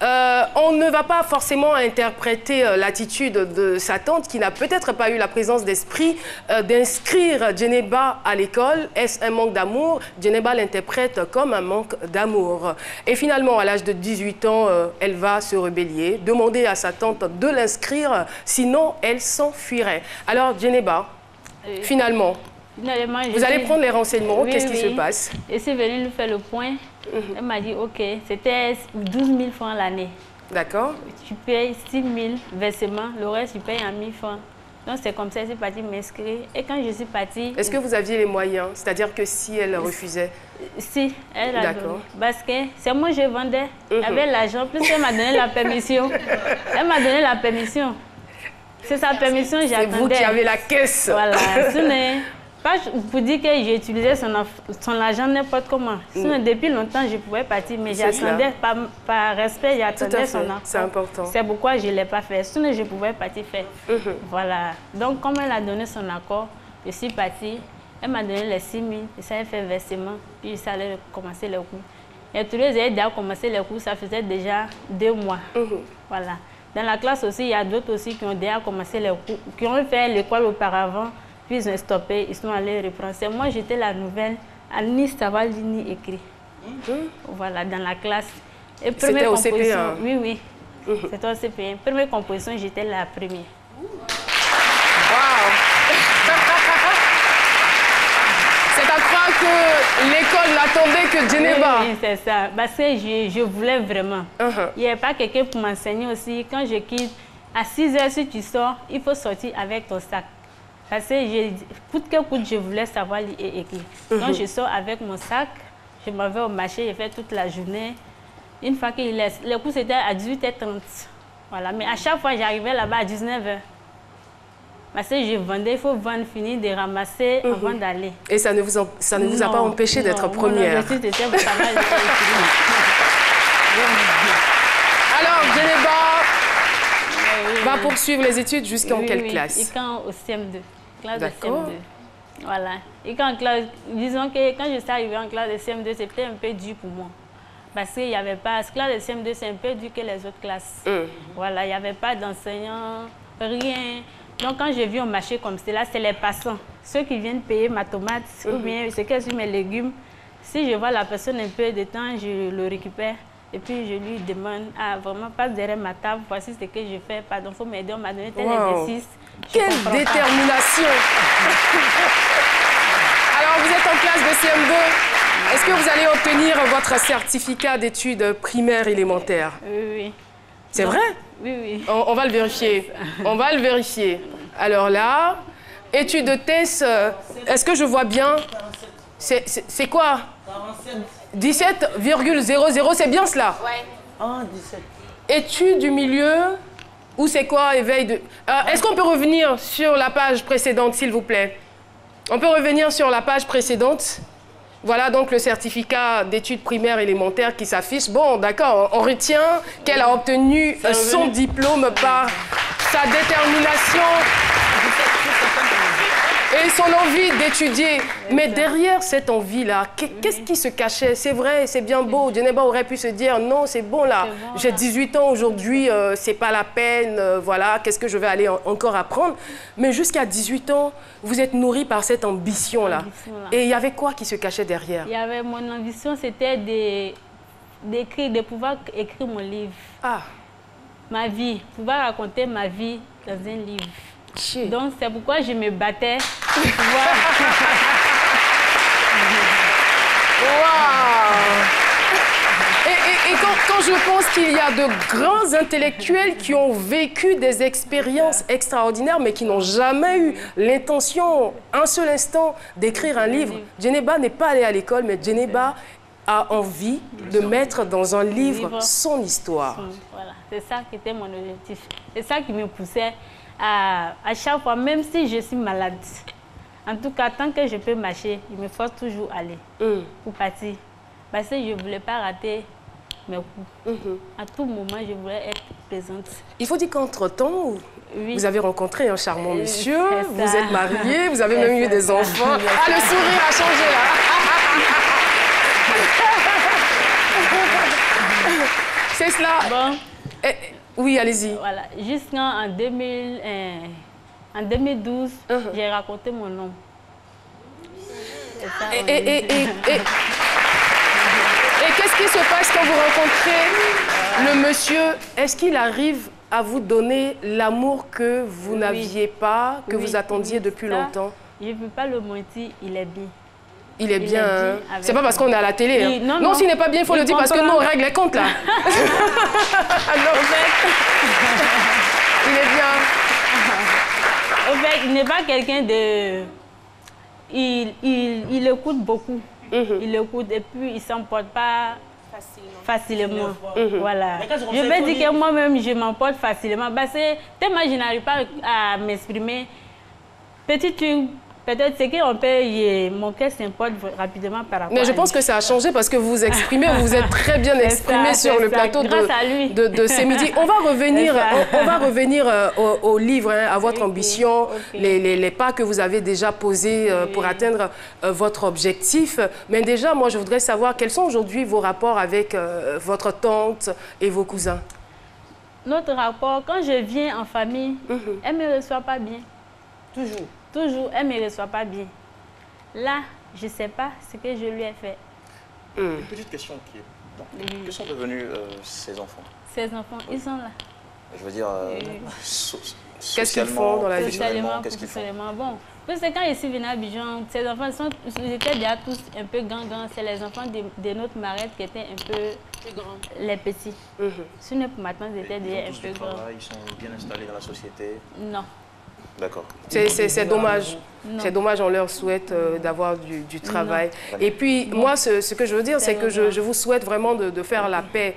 On ne va pas forcément interpréter l'attitude de sa tante qui n'a peut-être pas eu la présence d'esprit d'inscrire Djeneba à l'école. Est-ce un manque d'amour? Djeneba l'interprète comme un manque d'amour. Et finalement, à l'âge de 18 ans, elle va se rebeller, demander à sa tante de l'inscrire, sinon elle s'enfuirait. Alors, Djeneba, finalement, vous allez prendre les renseignements. Qu'est-ce qui se passe?
Et c'est venu lui faire le point. Elle m'a dit, OK, c'était 12 000 francs l'année.
D'accord.
Tu payes 6 000 versements, le reste, tu payes à 1000 francs. Donc, c'est comme ça, je suis partie m'inscrire. Et quand je suis partie...
Est-ce que vous aviez les moyens? C'est-à-dire que si elle refusait?
Si, elle a donné. Parce que c'est moi je vendais. Avec l'argent, plus elle m'a donné la permission. Elle m'a donné la permission. C'est sa permission, j'attendais.
C'est vous qui avez la caisse.
Voilà. Ce n'est pas pour dire que j'ai utilisé son argent n'importe comment. Sinon, depuis longtemps, je pouvais partir, mais j'attendais, par respect, j'attendais son argent.
C'est important.
C'est pourquoi je ne l'ai pas fait. Sinon, je pouvais partir faire. Voilà. Donc, comme elle a donné son accord, je suis partie. Elle m'a donné les 6 000, et ça a fait versement, puis ça allait commencer les cours. Et tous les j'ai déjà commencé les cours, ça faisait déjà 2 mois. Voilà. Dans la classe aussi, il y a d'autres aussi qui ont déjà commencé les cours, qui ont fait l'école auparavant, puis ils ont stoppé, ils sont allés reprendre. C'est moi, j'étais la nouvelle, à ni savoir lire ni écrire. Voilà, dans la classe.
C'était au CP1?
Oui, oui. C'était au CP1. Première composition, j'étais la première.
Waouh! C'est à croire que l'école n'attendait que Djeneba.
Oui, c'est ça. Parce que je voulais vraiment. Il n'y avait pas quelqu'un pour m'enseigner aussi. Quand je quitte, à 6 h, si tu sors, il faut sortir avec ton sac. Parce que coûte que coûte, je voulais savoir lire et écrire. Donc, je sors avec mon sac. Je m'en vais au marché, je fais toute la journée. Une fois qu'il laisse, le cours c'était à 18h30. Voilà. Mais à chaque fois, j'arrivais là-bas à 19h. Parce que je vendais, il faut vendre, finir de ramasser avant d'aller.
Et ça ne vous a pas empêché d'être première?
Non, c'était
Alors, Djeneba va poursuivre les études jusqu'en quelle classe?
Et quand au CM2. Classe de CM2. Voilà. Et quand disons que quand je suis arrivée en classe de CM2, c'était un peu dur pour moi. Parce qu'il n'y avait pas... La classe de CM2, c'est un peu dur que les autres classes. Voilà, il n'y avait pas d'enseignants, rien. Donc, quand je viens au marché comme cela, c'est les passants. Ceux qui viennent payer ma tomate ou bien ce qu'elle sur mes légumes. Si je vois la personne un peu de temps, je le récupère. Et puis, je lui demande, vraiment, passe derrière ma table, voici ce que je fais. Pardon, il faut m'aider, on m'a donné tel exercice.
Quelle détermination! Alors, vous êtes en classe de CM2. Est-ce que vous allez obtenir votre certificat d'études primaires élémentaires?
Oui.
C'est vrai?
Oui, oui.
On va le vérifier. On va le vérifier. Alors là, études de thèse, est-ce que je vois bien? C'est quoi? 17,00, c'est bien cela?
Ouais.
Ah, 17.
Études du milieu, ou c'est quoi, éveil de... Est-ce qu'on peut revenir sur la page précédente, s'il vous plaît? On peut revenir sur la page précédente? Voilà donc le certificat d'études primaires élémentaires qui s'affiche. Bon, d'accord, on retient qu'elle a obtenu son diplôme par sa détermination. Et son envie d'étudier. Mais derrière cette envie-là, qu'est-ce qui se cachait? C'est vrai, c'est bien beau. Djeneba aurait pu se dire, non, c'est bon là. J'ai 18 ans aujourd'hui, c'est pas la peine. Voilà, qu'est-ce que je vais aller encore apprendre? Mais jusqu'à 18 ans, vous êtes nourri par cette ambition-là. Et il y avait quoi qui se cachait derrière?
Il y avait mon ambition, c'était de pouvoir écrire mon livre.
Ah.
Ma vie, pouvoir raconter ma vie dans un livre. Donc, c'est pourquoi je me battais pour pouvoir...
Et quand je pense qu'il y a de grands intellectuels qui ont vécu des expériences extraordinaires, mais qui n'ont jamais eu l'intention, un seul instant, d'écrire un livre. Djeneba n'est pas allé à l'école, mais Djeneba a envie de mettre dans un livre son histoire.
Voilà, c'est ça qui était mon objectif. C'est ça qui me poussait à chaque fois, même si je suis malade. En tout cas, tant que je peux marcher, il me force toujours aller pour partir. Parce que je ne voulais pas rater mes coups. À tout moment, je voulais être présente.
Il faut dire qu'entre-temps, vous avez rencontré un charmant monsieur, vous êtes mariés, vous avez même eu des enfants. Ah, le sourire a changé là. C'est cela.
Bon.
Oui, allez-y.
Voilà. Jusqu'en 2012, j'ai raconté mon nom.
Et qu'est-ce qui se passe quand vous rencontrez le monsieur? Est-ce qu'il arrive à vous donner l'amour que vous n'aviez pas, que vous attendiez depuis longtemps?
Je ne peux pas le mentir, il est bien.
Il est bien. C'est pas parce qu'on est à la télé. Hein. Non, s'il n'est pas bien, il faut le dire parce que nous, on règle les comptes là. Alors, il est bien.
En fait, il n'est pas quelqu'un de... Il écoute beaucoup. Il écoute et puis il ne s'emporte pas facilement. Voilà. Je vais dire que moi-même, je m'emporte facilement. Parce que tellement je n'arrive pas à m'exprimer. Petite fille, peut-être c'est qu'on peut, mon cœur s'importe rapidement par rapport à lui.
Mais je pense que ça a changé parce que vous vous exprimez, vous vous êtes très bien exprimé sur le plateau de ces midis. On va revenir au livre, hein, à votre ambition, les pas que vous avez déjà posés pour atteindre votre objectif. Mais déjà, moi, je voudrais savoir quels sont aujourd'hui vos rapports avec votre tante et vos cousins.
Notre rapport, quand je viens en famille, elle ne me reçoit pas bien.
Toujours.
Toujours, elle ne me reçoit pas bien. Là, je ne sais pas ce que je lui ai fait.
Une petite question qui est... Que sont devenus ces enfants?
Ces enfants, ils sont là.
Je veux dire,
qu'est-ce qu'ils font dans la vie?
Qu'est-ce qu'ils font?
Bon, parce que quand je suis venue à Abidjan, ces enfants ils étaient déjà tous un peu grands. C'est les enfants de notre marraine qui étaient un peu les petits. Sinon, pour maintenant, ils étaient déjà un peu grands.
Ils sont bien installés dans la société?
Non.
D'accord.
C'est dommage. C'est dommage, on leur souhaite d'avoir du travail. Et puis, moi, ce que je veux dire, c'est que je vous souhaite vraiment de faire la paix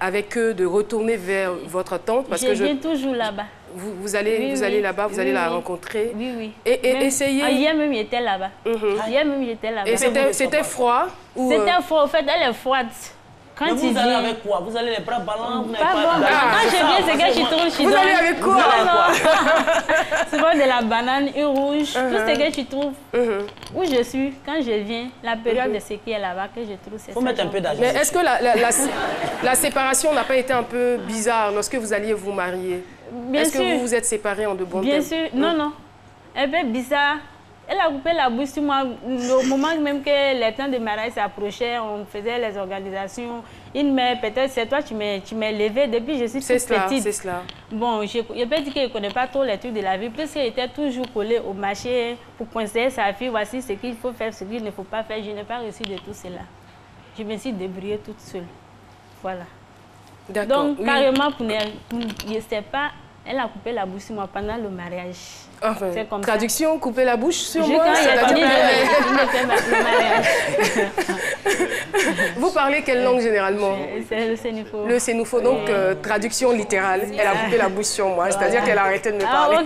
avec eux, de retourner vers votre tante. Parce que
je viens toujours là-bas.
Vous allez là-bas, vous allez la rencontrer.
Oui, oui.
Et essayez...
Hier même, j'étais là-bas. Hier même, j'étais là-bas.
Et c'était froid?
C'était froid. En fait, elle est froide.
Quand mais vous allez avec quoi? Vous allez les bras ballants?
Pas bon. Quand je viens, c'est que je trouve...
Vous allez avec quoi?
Souvent de la banane, une rouge, tout ce que tu trouves. Où je suis, quand je viens, la période de ce qui est là-bas, que je trouve, c'est ça.
Faut mettre un peu d'argent.
Mais est-ce que la séparation n'a pas été un peu bizarre lorsque vous alliez vous marier? Est-ce que vous vous êtes séparés en de bons termes?
Bien sûr. Non, non. Un peu bizarre. Elle a coupé la bouche sur moi. Au moment même que les temps de mariage s'approchaient, on faisait les organisations. Peut-être c'est toi, tu m'as levé depuis que je suis toute petite.
C'est cela.
Bon, je peux dire qu'elle ne connaît pas trop les trucs de la vie, puisqu'elle était toujours collée au marché pour conseiller sa fille. Voici ce qu'il faut faire, ce qu'il ne faut pas faire. Je n'ai pas reçu de tout cela. Je me suis débrouillée toute seule. Voilà. Donc, carrément, je ne sais pas, elle a coupé la bouche sur moi pendant le mariage.
Enfin,
c'est comme
traduction,
ça.
couper la bouche sur moi. Vous parlez quelle langue généralement?
C'est le sénoufo.
Le sénoufo, donc traduction littérale. Elle a coupé la bouche sur moi, c'est-à-dire qu'elle a arrêté de me parler.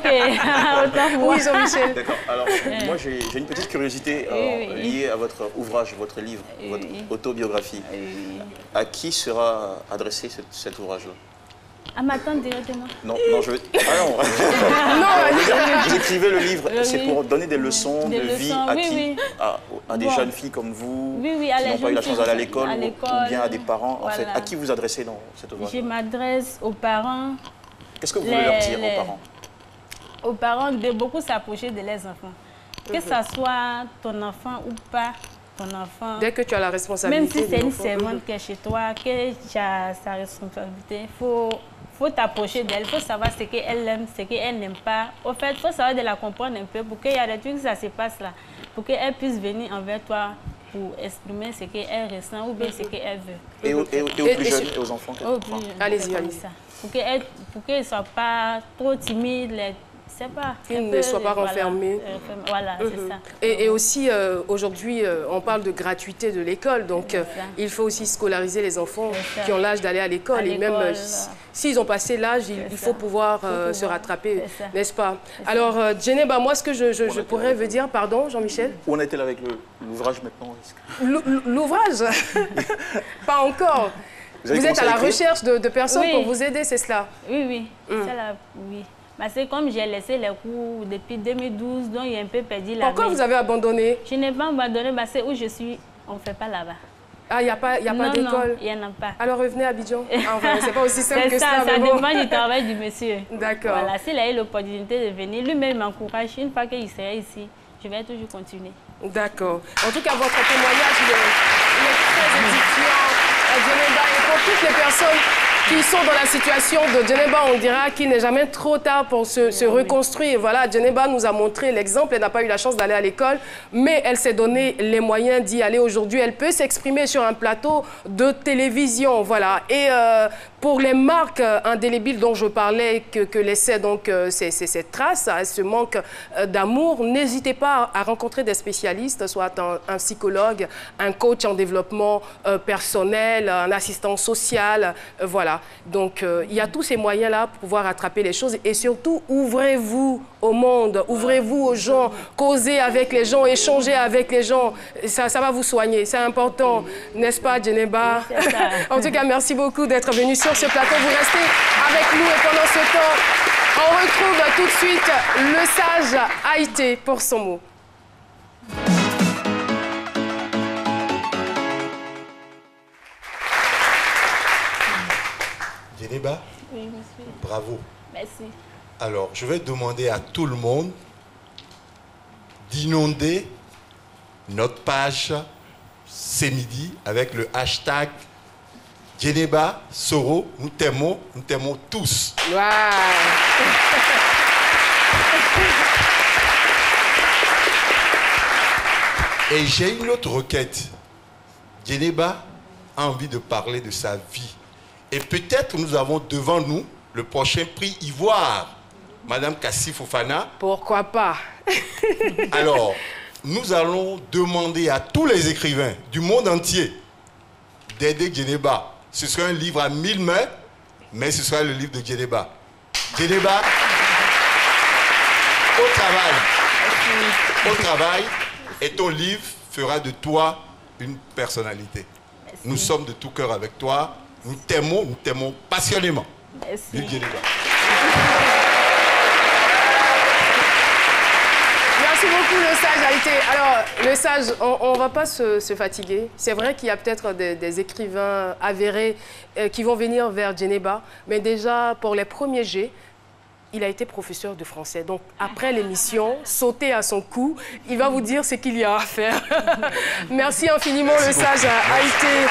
Ah, ok.
Oui, Jean-Michel.
D'accord. Alors, moi, j'ai une petite curiosité liée à votre ouvrage, votre livre, votre autobiographie. À qui sera adressé cet ouvrage-là?
À ma tante directement.
Non, je veux... Ah non. Vous écrivez le livre, c'est pour donner des leçons de vie à des jeunes filles comme vous, qui n'ont pas eu la chance d'aller à l'école, ou bien à des parents. En fait, à qui vous adressez dans cet ouvrage?
Je m'adresse aux parents.
Qu'est-ce que vous voulez leur dire aux parents?
Aux parents de beaucoup s'approcher de leurs enfants. Que ça soit ton enfant ou pas ton enfant.
Dès que tu as la responsabilité.
Même si c'est une servante qui est chez toi, que tu as sa responsabilité, il faut t'approcher d'elle, il faut savoir ce qu'elle aime, ce qu'elle n'aime pas. Au fait, il faut savoir de la comprendre un peu pour qu'il y ait des trucs que ça se passe là, pour qu'elle puisse venir envers toi pour exprimer ce qu'elle ressent ou bien ce qu'elle veut.
Et aux plus jeunes et aux enfants?
Allez-y.
Pour qu'ils ne soient pas trop timides,
qu'ils ne soient pas renfermés.
Voilà, c'est ça.
Et aussi, aujourd'hui, on parle de gratuité de l'école. Donc, il faut aussi scolariser les enfants qui ont l'âge d'aller à l'école. Et même s'ils ont passé l'âge, il faut pouvoir se rattraper, n'est-ce pas? Alors, Djeneba, moi, ce que je pourrais vous dire, pardon, Jean-Michel?
Où on était là avec l'ouvrage maintenant?
L'ouvrage? Pas encore. Vous êtes à la recherche de personnes pour vous aider, c'est cela?
Oui. Oui. Parce que comme j'ai laissé les cours depuis 2012, donc j'ai un peu perdu la
Pourquoi vous avez abandonné?
Je n'ai pas abandonné parce que où je suis, on ne fait pas là-bas.
Ah, il n'y a pas d'école?
Non, il n'y en a pas.
Alors revenez à Abidjan. Enfin, c'est pas aussi simple que ça.
Ça dépend du travail du monsieur.
D'accord.
Voilà, s'il a eu l'opportunité de venir, lui-même m'encourage. Une fois qu'il sera ici, je vais toujours continuer.
D'accord. En tout cas, votre témoignage, il est très édifiant. Djeneba, et pour toutes les personnes qui sont dans la situation de Djeneba, on dira qu'il n'est jamais trop tard pour se reconstruire. Voilà, Djeneba nous a montré l'exemple. Elle n'a pas eu la chance d'aller à l'école, mais elle s'est donné les moyens d'y aller aujourd'hui. Elle peut s'exprimer sur un plateau de télévision. Voilà. Et pour les marques indélébiles dont je parlais, que laissait donc cette trace, ce manque d'amour, n'hésitez pas à rencontrer des spécialistes, soit un psychologue, un coach en développement personnel, un assistant social, voilà. Donc, il y a tous ces moyens-là pour pouvoir attraper les choses. Et surtout, ouvrez-vous au monde, ouvrez-vous aux gens, causez avec les gens, échangez avec les gens. Ça va vous soigner, c'est important. N'est-ce pas, Djeneba? En tout cas, merci beaucoup d'être venu sur ce plateau. Vous restez avec nous et pendant ce temps, on retrouve tout de suite le sage Haïté pour son mot.
Djeneba,
oui, monsieur.
Bravo.
Merci.
Alors, je vais demander à tout le monde d'inonder notre page C'est Midi avec le hashtag Djeneba Soro. Nous t'aimons tous.
Wow.
Et j'ai une autre requête. Djeneba a envie de parler de sa vie. Et peut-être nous avons devant nous le prochain prix Ivoire, Madame Kassi Fofana.
Pourquoi pas?
Alors, nous allons demander à tous les écrivains du monde entier d'aider Djeneba. Ce sera un livre à 1000 mains, mais ce sera le livre de Djeneba. Djeneba, au travail, et ton livre fera de toi une personnalité. Merci. Nous sommes de tout cœur avec toi. Nous t'aimons passionnément.
Merci.
Vive Djeneba.
Merci beaucoup, le sage Haïté. Alors, le sage, on ne va pas se fatiguer. C'est vrai qu'il y a peut-être des écrivains avérés qui vont venir vers Djeneba, mais déjà, pour les premiers jets, il a été professeur de français. Donc, après l'émission, sautez à son cou. Il va vous dire ce qu'il y a à faire. Merci infiniment, le sage Haïté.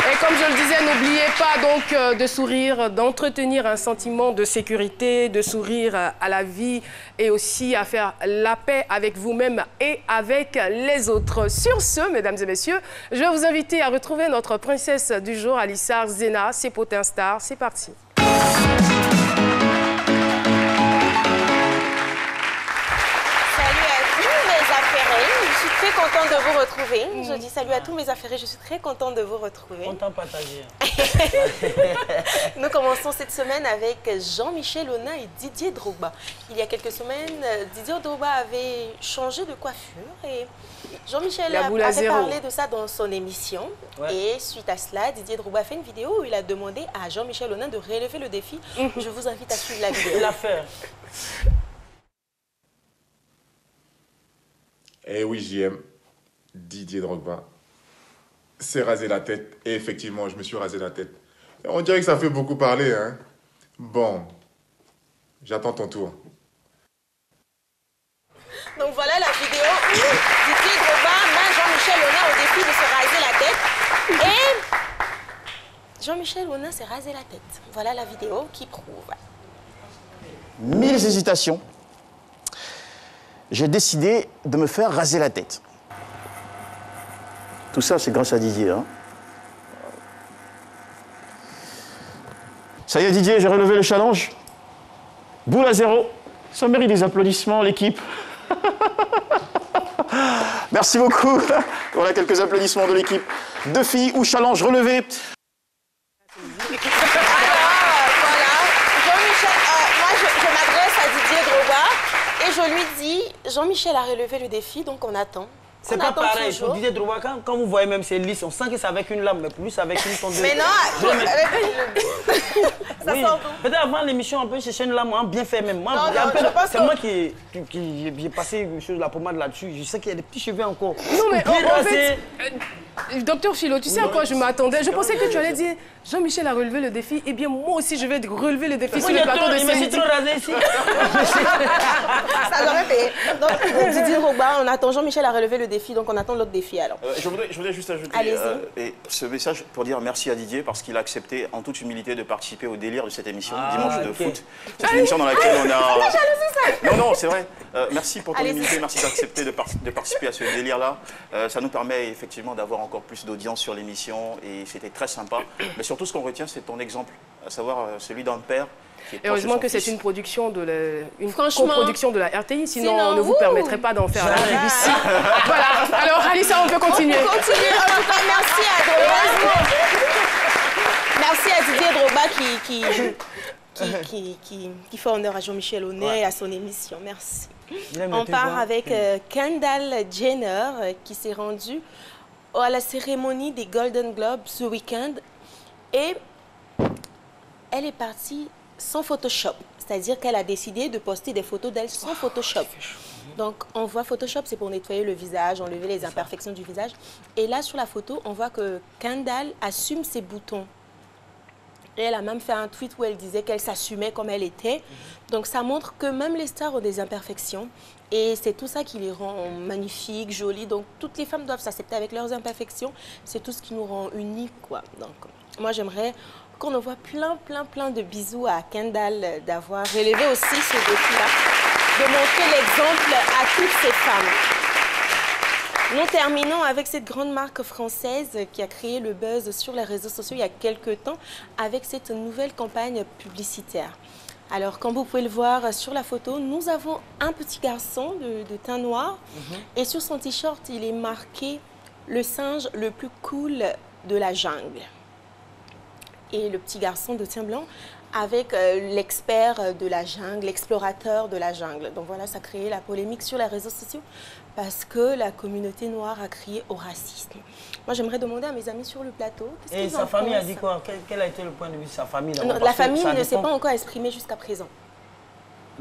Et comme je le disais, n'oubliez pas donc de sourire, d'entretenir un sentiment de sécurité, de sourire à la vie et aussi à faire la paix avec vous-même et avec les autres. Sur ce, mesdames et messieurs, je vais vous inviter à retrouver notre princesse du jour, Alissar Zena, ses potins stars. C'est parti.
suis très contente de vous retrouver. Je dis salut à tous mes affairés, je suis très contente de vous retrouver.
Content partagé.
Nous commençons cette semaine avec Jean-Michel Aunin et Didier Drogba. Il y a quelques semaines, Didier Drogba avait changé de coiffure et Jean-Michel avait parlé de ça dans son émission. Ouais. Et suite à cela, Didier Drogba a fait une vidéo où il a demandé à Jean-Michel Aunin de relever le défi. Je vous invite à suivre la vidéo.
Il l'a fait.
Eh oui, JM, Didier Drogba s'est rasé la tête. Et effectivement, je me suis rasé la tête. On dirait que ça fait beaucoup parler, hein. Bon, j'attends ton tour.
Donc voilà la vidéo où Didier Drogba met Jean-Michel Aunin au défi de se raser la tête. Et Jean-Michel Aunin s'est rasé la tête. Voilà la vidéo qui prouve.
1000 hésitations. J'ai décidé de me faire raser la tête. Tout ça, c'est grâce à Didier. Hein. Ça y est, Didier, j'ai relevé le challenge. Boule à 0. Ça mérite des applaudissements, l'équipe. Merci beaucoup. Voilà quelques applaudissements de l'équipe. 2 filles ou challenge relevé.
Et je lui dis, Jean-Michel a relevé le défi, donc on attend.
C'est pas pareil, pour Didier Drogba, quand vous voyez même ses listes, on sent que c'est avec une lame, mais plus avec une tondeuse.
Mais non, ça
oui. Peut-être avant l'émission, on peut chercher une lame bien fait même. C'est moi qui j'ai passé la pommade là-dessus. Je sais qu'il y a des petits cheveux encore.
Non mais en fait, docteur Philo, tu sais à quoi je m'attendais? Je pensais que tu allais dire, Jean-Michel a relevé le défi, et bien moi aussi je vais relever le défi sur le plateau de
CMD. Je me suis trop rasé ici.
Ça aurait payé. Donc Didier Drogba, on attend, Jean-Michel a relevé le défi, donc on attend l'autre défi alors.
Je voudrais juste ajouter ce message pour dire merci à Didier parce qu'il a accepté en toute humilité de participer au délire de cette émission Dimanche de foot. C'est une émission dans laquelle on a... Non, c'est vrai. Merci pour ton humilité, merci d'accepter de participer à ce délire-là. Ça nous permet effectivement d'avoir encore plus d'audience sur l'émission et c'était très sympa. Mais surtout ce qu'on retient, c'est ton exemple, à savoir celui d'un père.
Et heureusement que c'est une production une coproduction de la RTI, sinon on ne vous permettrait pas d'en faire la pub ici. Voilà, alors Alissa, on peut continuer.
On peut continuer, en tout cas merci à Drogba. Merci à Didier Drogba qui fait honneur à Jean-Michel Aunin et à son émission, merci. On part avec Kendall Jenner qui s'est rendue à la cérémonie des Golden Globes ce week-end et elle est partie sans Photoshop, c'est-à-dire qu'elle a décidé de poster des photos d'elle sans Photoshop. Donc, on voit Photoshop, c'est pour nettoyer le visage, enlever les imperfections du visage. Et là, sur la photo, on voit que Kendall assume ses boutons. Et elle a même fait un tweet où elle disait qu'elle s'assumait comme elle était. Donc, ça montre que même les stars ont des imperfections. Et c'est tout ça qui les rend magnifiques, jolies. Donc, toutes les femmes doivent s'accepter avec leurs imperfections. C'est tout ce qui nous rend uniques, quoi. Donc, moi, j'aimerais qu'on envoie plein de bisous à Kendall d'avoir relevé aussi ce défi-là, de montrer l'exemple à toutes ces femmes. Nous terminons avec cette grande marque française qui a créé le buzz sur les réseaux sociaux il y a quelques temps avec cette nouvelle campagne publicitaire. Alors, comme vous pouvez le voir sur la photo, nous avons un petit garçon de teint noir et sur son t-shirt, il est marqué « Le singe le plus cool de la jungle ». Et le petit garçon de teint blanc avec l'expert de la jungle, l'explorateur de la jungle. Donc voilà, ça a créé la polémique sur les réseaux sociaux parce que la communauté noire a crié au racisme. Moi, j'aimerais demander à mes amis sur le plateau, qu'est-ce qu'ils en pensent?
Et sa famille a dit quoi? Quel a été le point de vue de sa famille?
Non, la famille ne s'est pas encore exprimée jusqu'à présent.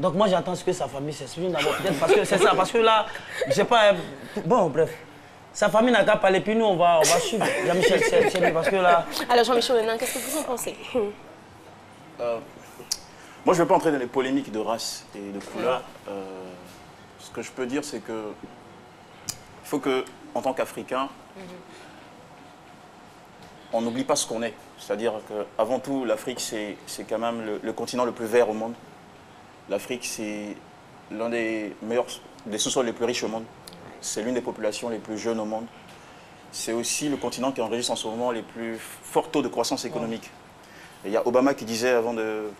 Donc moi, j'attends ce que sa famille s'exprime d'abord, peut-être parce que c'est ça, parce que là, je sais pas, bon, bref. Sa famille n'a qu'à parler, puis nous, on va suivre. Jean-Michel, c'est lui, parce que là...
Alors, Jean-Michel Aunin, qu'est-ce que vous en pensez?
Moi, je ne vais pas entrer dans les polémiques de race et de couleur. Ce que je peux dire, c'est que il faut que, en tant qu'Africain, on n'oublie pas ce qu'on est. C'est-à-dire qu'avant tout, l'Afrique, c'est quand même le continent le plus vert au monde. L'Afrique, c'est l'un des sous-sols les plus riches au monde. C'est l'une des populations les plus jeunes au monde. C'est aussi le continent qui enregistre en ce moment les plus forts taux de croissance économique. Et il y a Obama qui disait avant de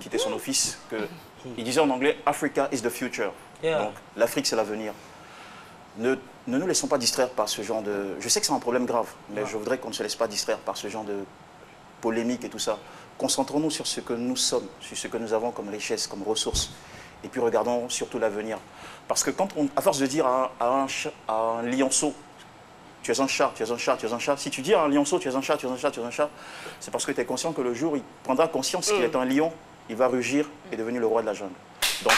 quitter son office, il disait en anglais « Africa is the future ». Donc l'Afrique c'est l'avenir. ne nous laissons pas distraire par ce genre de... Je sais que c'est un problème grave, mais je voudrais qu'on ne se laisse pas distraire par ce genre de polémique et tout ça. Concentrons-nous sur ce que nous sommes, sur ce que nous avons comme richesse, comme ressources. Et puis regardons surtout l'avenir. Parce que quand on, à force de dire à un lionceau, tu es un chat, tu es un chat, tu es un chat. Si tu dis à un lionceau, tu es un chat, tu es un chat, tu es un chat, c'est parce que tu es conscient que le jour où il prendra conscience qu'il est un lion, il va rugir et devenir le roi de la jungle. Donc...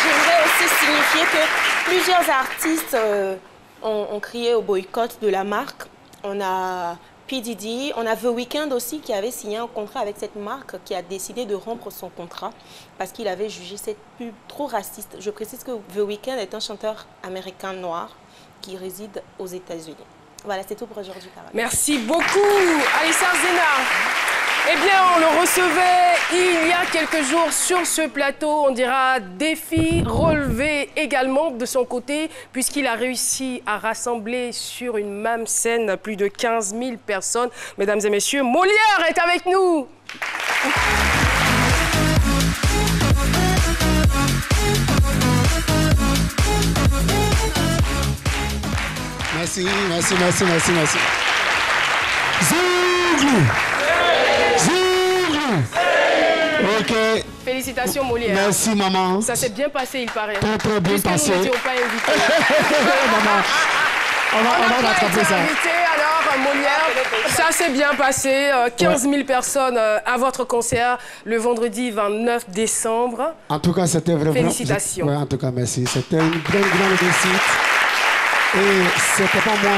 J'aimerais aussi signifier que plusieurs artistes ont crié au boycott de la marque. On a P. Diddy, on a The Weeknd aussi qui avait signé un contrat avec cette marque, qui a décidé de rompre son contrat parce qu'il avait jugé cette pub trop raciste. Je précise que The Weeknd est un chanteur américain noir qui réside aux États-Unis. Voilà, c'est tout pour aujourd'hui, Caroline.
Merci beaucoup, Aïssa Zena. Eh bien, on le recevait il y a quelques jours sur ce plateau, on dira défi relevé également de son côté, puisqu'il a réussi à rassembler sur une même scène plus de 15 000 personnes. Mesdames et messieurs, Molière est avec nous.
Merci, merci, merci, merci, merci. Zouglou. Ok.
Félicitations, Molière.
Merci, maman.
Ça s'est bien passé, il paraît.
Très bien passé.
Nous n'étions pas invités.
Maman, on va rattraper ça.
Alors, Molière, ça s'est bien passé. 15 000 personnes à votre concert le vendredi 29 décembre.
En tout cas, c'était vraiment...
Félicitations.
Oui, en tout cas, merci. C'était une grande réussite. Et c'était pas moi.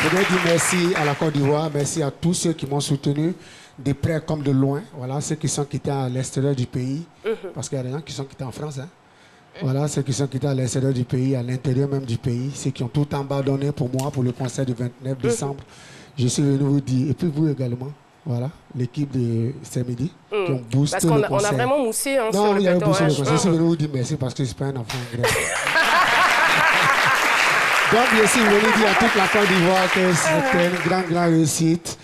Je voudrais dire merci à la Côte d'Ivoire, merci à tous ceux qui m'ont soutenu, de près comme de loin. Voilà, ceux qui sont quittés à l'extérieur du pays, parce qu'il y a des gens qui sont quittés en France. Hein. Voilà, ceux qui sont quittés à l'extérieur du pays, à l'intérieur même du pays, ceux qui ont tout abandonné pour moi, pour le concert du 29 décembre. Je suis venu vous dire, et puis vous également, voilà, l'équipe de samedi, qui ont boosté le concert.
Parce qu'on a vraiment moussé hein,
non,
sur le plateau.
Je suis venu vous dire merci parce que je ne suis pas un enfant grave. Donc, je suis venu dire à toute la Côte d'Ivoire que c'était une grande réussite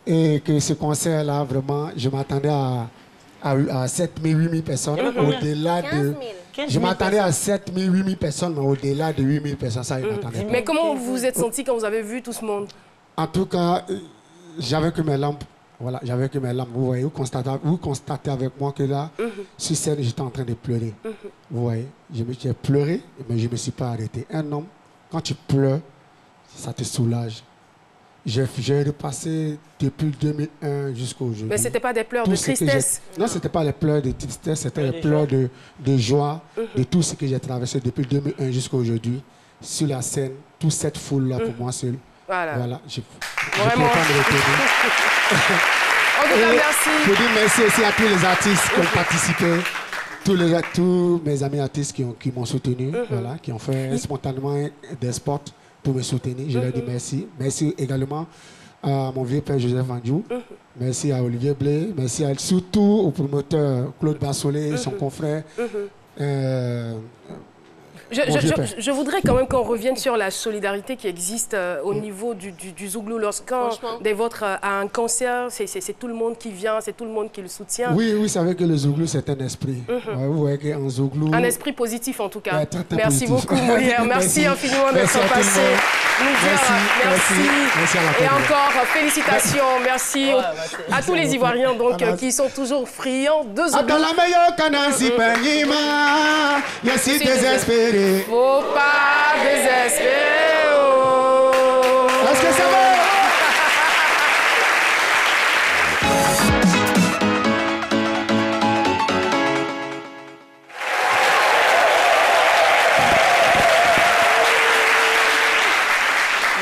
et que ce concert-là, vraiment, je m'attendais à 7 000, 8 000 personnes, au-delà de... Je m'attendais à 7 000, 8 000 personnes, mais au-delà de 8 000 personnes, ça, je m'attendais pas.
Mais comment vous vous êtes senti quand vous avez vu tout ce monde?
En tout cas, j'avais que mes lampes. Voilà, j'avais que mes lampes. Vous voyez, vous constatez avec moi que là, sur scène, j'étais en train de pleurer. Vous voyez, j'ai pleuré, mais je ne me suis pas arrêté. Un homme, quand tu pleures, ça te soulage. J'ai repassé depuis 2001 jusqu'à aujourd'hui.
Mais ce n'était pas des pleurs de tristesse?
Non, ce n'était pas les pleurs de tristesse, c'était les pleurs de joie, de tout ce que j'ai traversé depuis 2001 jusqu'à aujourd'hui. Sur la scène, toute cette foule-là, pour moi seul. Voilà. Je
vraiment.
peux pas me retenir.
En tout cas, merci.
Je dis merci aussi à tous les artistes qui ont participé. Tous mes amis artistes qui m'ont soutenu, voilà, qui ont fait spontanément des spots pour me soutenir. Je leur dis merci. Merci également à mon vieux père Joseph Vandiou. Merci à Olivier Blé. Merci surtout au promoteur Claude Bassolé, son confrère.
Je voudrais quand même qu'on revienne sur la solidarité qui existe au niveau du Zouglou. Lorsqu'un des vôtres a un cancer, c'est tout le monde qui vient, c'est tout le monde qui le soutient.
Oui, vous savez que le Zouglou, c'est un esprit. Vous voyez qu'un Zouglou...
Un esprit positif, en tout cas.
Ouais, très
merci
positif.
beaucoup, Molière. Merci infiniment d'être passé. Merci. Et encore, félicitations. Merci à tous les Ivoiriens donc, qui sont toujours friands de Zouglou.
Dans la meilleure canasi, je suis désespéré.
Faut pas désespérer.
Est-ce que ça va?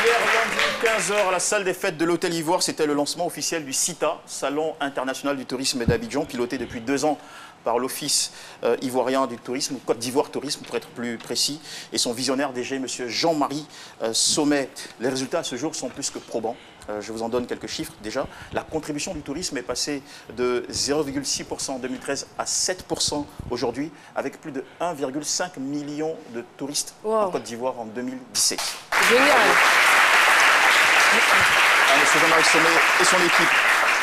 Hier, lundi, 15h, à la salle des fêtes de l'Hôtel Ivoire, c'était le lancement officiel du CITA, Salon international du tourisme d'Abidjan, piloté depuis 2 ans par l'Office ivoirien du tourisme, Côte d'Ivoire Tourisme pour être plus précis, et son visionnaire DG, M. Jean-Marie Sommet. Les résultats à ce jour sont plus que probants. Je vous en donne quelques chiffres déjà. La contribution du tourisme est passée de 0,6% en 2013 à 7% aujourd'hui, avec plus de 1,5 million de touristes en Côte d'Ivoire en 2017.
Génial.
M. Jean-Marie Sommet et son équipe.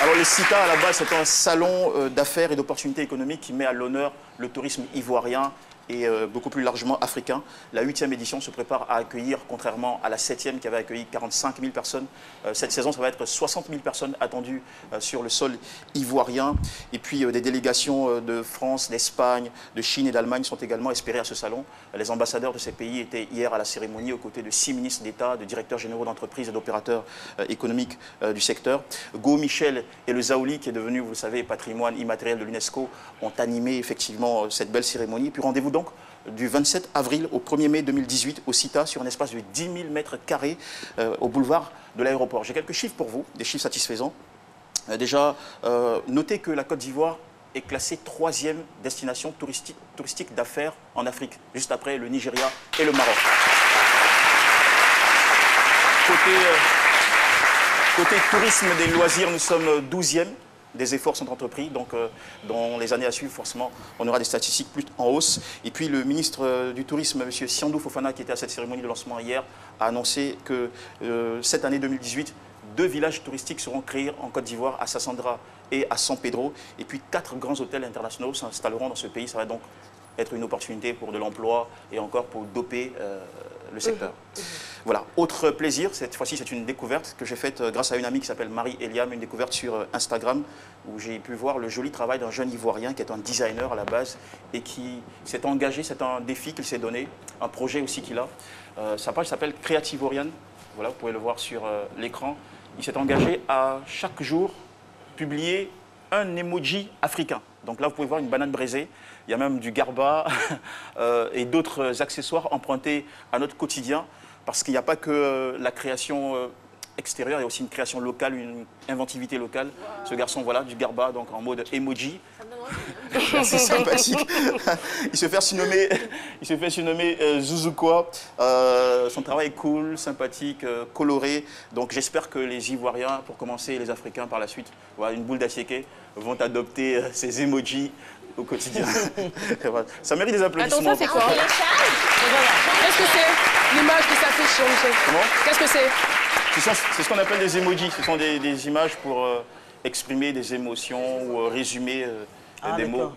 Alors le CITA, à la base, c'est un salon d'affaires et d'opportunités économiques qui met à l'honneur le tourisme ivoirien et beaucoup plus largement africain. La 8e édition se prépare à accueillir, contrairement à la 7e qui avait accueilli 45 000 personnes. Cette saison, ça va être 60 000 personnes attendues sur le sol ivoirien. Et puis des délégations de France, d'Espagne, de Chine et d'Allemagne sont également espérées à ce salon. Les ambassadeurs de ces pays étaient hier à la cérémonie aux côtés de 6 ministres d'État, de directeurs généraux d'entreprises et d'opérateurs économiques du secteur. Go Michel et le Zaouli, qui est devenu, vous le savez, patrimoine immatériel de l'UNESCO, ont animé effectivement cette belle cérémonie. Puis rendez-vous donc du 27 avril au 1er mai 2018 au CITA sur un espace de 10 000 mètres carrés au boulevard de l'aéroport. J'ai quelques chiffres pour vous, des chiffres satisfaisants. Déjà, notez que la Côte d'Ivoire est classée 3e destination touristique d'affaires en Afrique, juste après le Nigeria et le Maroc. Côté tourisme des loisirs, nous sommes 12e. Des efforts sont entrepris, donc dans les années à suivre, forcément, on aura des statistiques plus en hausse. Et puis le ministre du Tourisme, M. Siandou Fofana, qui était à cette cérémonie de lancement hier, a annoncé que cette année 2018, 2 villages touristiques seront créés en Côte d'Ivoire, à Sassandra et à San Pedro. Et puis 4 grands hôtels internationaux s'installeront dans ce pays. Ça va donc être une opportunité pour de l'emploi et encore pour doper le secteur. Voilà, autre plaisir, cette fois-ci c'est une découverte que j'ai faite grâce à une amie qui s'appelle Marie Eliam, une découverte sur Instagram où j'ai pu voir le joli travail d'un jeune Ivoirien qui est un designer à la base et qui s'est engagé, c'est un défi qu'il s'est donné, un projet aussi qu'il a. Sa page s'appelle Creativorian, voilà, vous pouvez le voir sur l'écran. Il s'est engagé à chaque jour publier un emoji africain. Donc là vous pouvez voir une banane braisée, il y a même du garba et d'autres accessoires empruntés à notre quotidien. Parce qu'il n'y a pas que la création extérieure, il y a aussi une création locale, une inventivité locale. Wow. Ce garçon, voilà, du garba, donc en mode emoji. C'est sympathique. Il se fait surnommer Zouzoukwa. Son travail est cool, sympathique, coloré. Donc j'espère que les Ivoiriens, pour commencer, et les Africains par la suite, voilà, une boule d'assiéké, vont adopter ces emojis au quotidien. Ça mérite des applaudissements.
Attends, ça c'est quoi? Qu'est-ce que c'est l'image qui s'affiche sur Michel? Comment? Qu'est-ce que c'est?
C'est ce qu'on appelle des emojis. Ce sont des images pour exprimer des émotions ou résumer des mots.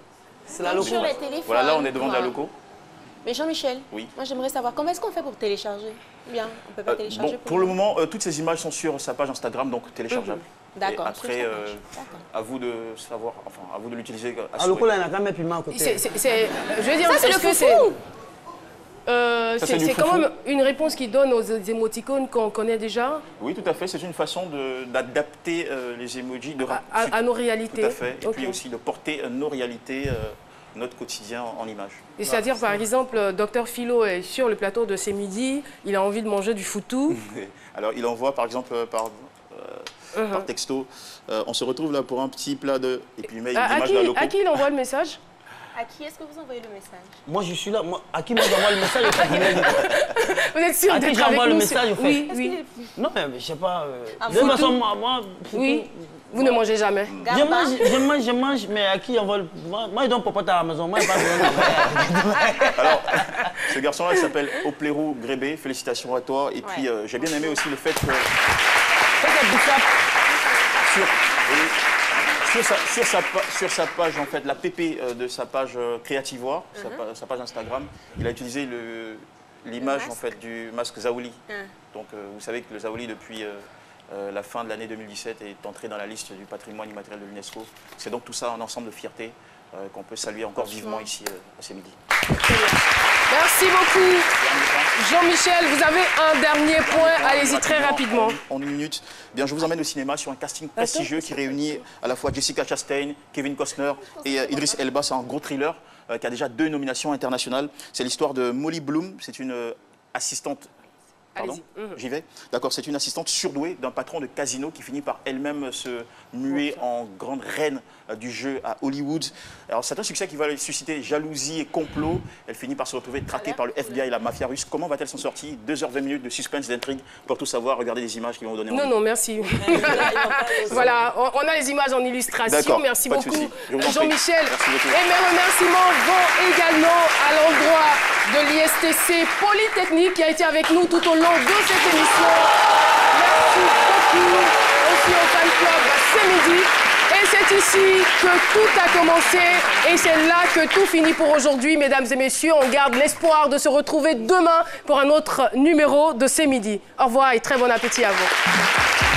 C'est la loco. Sur les téléphones.
Voilà, là on est devant de la loco.
Mais Jean-Michel,
oui.
Moi j'aimerais savoir comment est-ce qu'on fait pour télécharger? Bien, on peut pas télécharger.
Pour le moment, toutes ces images sont sur sa page Instagram, donc téléchargeables.
D'accord.
Après, à vous de savoir, enfin, à vous de l'utiliser.
Ah, le coup là, il n'a quand même piment à côté.
Je veux dire,
ça c'est le foufou.
C'est quand même une réponse qui donne aux émoticônes qu'on connaît déjà.
Oui, tout à fait. C'est une façon d'adapter les emojis
à nos réalités.
Tout à fait. Et puis aussi de porter nos réalités, notre quotidien en images.
C'est-à-dire, par exemple, Dr Philo est sur le plateau de ces midis, il a envie de manger du foutou.
Alors, il envoie, par exemple, par texto, on se retrouve là pour un petit plat de... Et puis il met une image de la loco.
À qui il envoie le message?
À qui est-ce que vous envoyez le message?
Moi, je suis là. À qui moi j'envoie le message?
Vous êtes sûr d'être avec nous? À qui j'envoie le
message, au fait?
Oui, oui.
Non, mais je sais pas. De toute façon, moi...
Oui. Vous ne mangez jamais?
Je mange, mais à qui envoie le... Moi, il donne popote à la maison. Moi, il pas besoin.
Alors, ce garçon-là, il s'appelle Oplerou Grébé. Félicitations à toi. Et puis, j'ai bien aimé aussi le fait que... Sur sa page, en fait, la PP de sa page Creativoire, sa page Instagram, il a utilisé l'image en fait du masque Zaouli. Donc, vous savez que le Zaouli, depuis la fin de l'année 2017, est entré dans la liste du patrimoine immatériel de l'UNESCO. C'est donc tout ça un ensemble de fierté qu'on peut saluer encore vivement ici à ces midis.
Merci beaucoup. Jean-Michel, vous avez un dernier point. Allez-y très rapidement.
En une minute. Bien, je vous emmène au cinéma sur un casting prestigieux qui réunit à la fois Jessica Chastain, Kevin Costner et Idris Elba. C'est un gros thriller qui a déjà 2 nominations internationales. C'est l'histoire de Molly Bloom. C'est une assistante... Pardon, j'y vais. D'accord, c'est une assistante surdouée d'un patron de casino qui finit par elle-même se muer en grande reine du jeu à Hollywood. Alors c'est un succès qui va susciter jalousie et complot. Elle finit par se retrouver traquée par le FBI et la mafia russe. Comment va-t-elle s'en sortir? 2h20 minutes de suspense, d'intrigue. Pour tout savoir, regardez des images qui vont vous donner envie.
Non, merci. Voilà, on a les images en illustration. Merci beaucoup. Jean-Michel. Et mes remerciements vont également à l'endroit de l'ISTC Polytechnique qui a été avec nous tout au long de cette émission. Merci beaucoup. ici au Fan Club C'est Midi. Et c'est ici que tout a commencé et c'est là que tout finit pour aujourd'hui. Mesdames et messieurs, on garde l'espoir de se retrouver demain pour un autre numéro de C'est Midi. Au revoir et très bon appétit à vous.